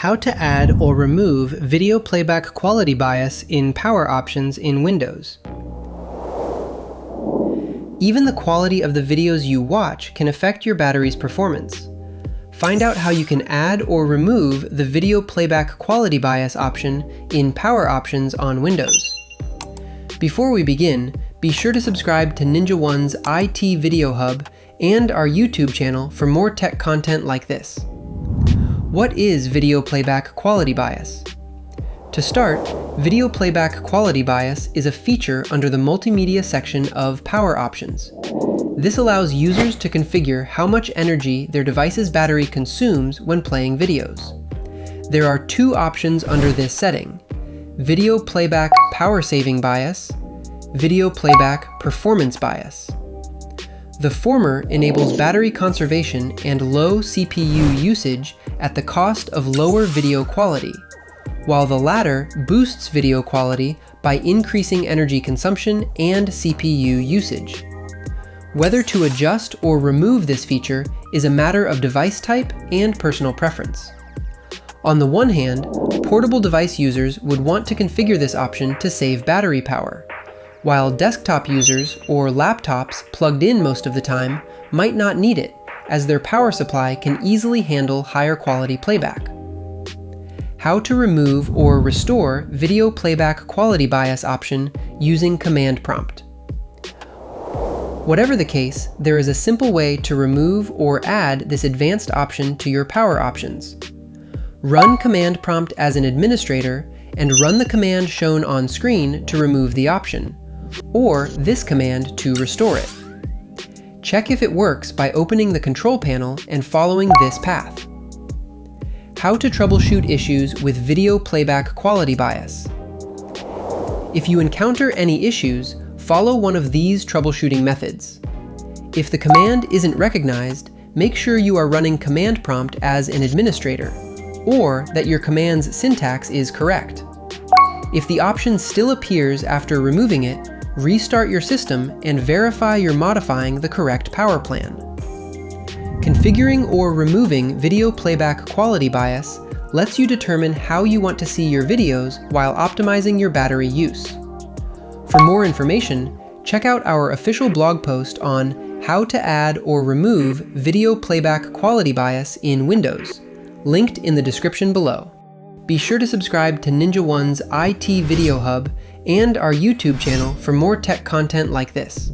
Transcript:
How to add or remove video playback quality bias in power options in Windows. Even the quality of the videos you watch can affect your battery's performance. Find out how you can add or remove the video playback quality bias option in power options on Windows. Before we begin, be sure to subscribe to NinjaOne's IT Video Hub and our YouTube channel for more tech content like this. What is video playback quality bias? To start, video playback quality bias is a feature under the multimedia section of Power Options. This allows users to configure how much energy their device's battery consumes when playing videos. There are two options under this setting: video playback power saving bias, video playback performance bias. The former enables battery conservation and low CPU usage at the cost of lower video quality, while the latter boosts video quality by increasing energy consumption and CPU usage. Whether to adjust or remove this feature is a matter of device type and personal preference. On the one hand, portable device users would want to configure this option to save battery power, while desktop users or laptops plugged in most of the time might not need it, as their power supply can easily handle higher quality playback. How to remove or restore video playback quality bias option using command prompt. Whatever the case, there is a simple way to remove or add this advanced option to your power options. Run command prompt as an administrator and run the command shown on screen to remove the option, or this command to restore it. Check if it works by opening the control panel and following this path. How to troubleshoot issues with video playback quality bias. If you encounter any issues, follow one of these troubleshooting methods. If the command isn't recognized, make sure you are running command prompt as an administrator, or that your command's syntax is correct. If the option still appears after removing it, restart your system and verify you're modifying the correct power plan. Configuring or removing video playback quality bias lets you determine how you want to see your videos while optimizing your battery use. For more information, check out our official blog post on how to add or remove video playback quality bias in Windows, linked in the description below. Be sure to subscribe to NinjaOne's IT Video Hub and our YouTube channel for more tech content like this.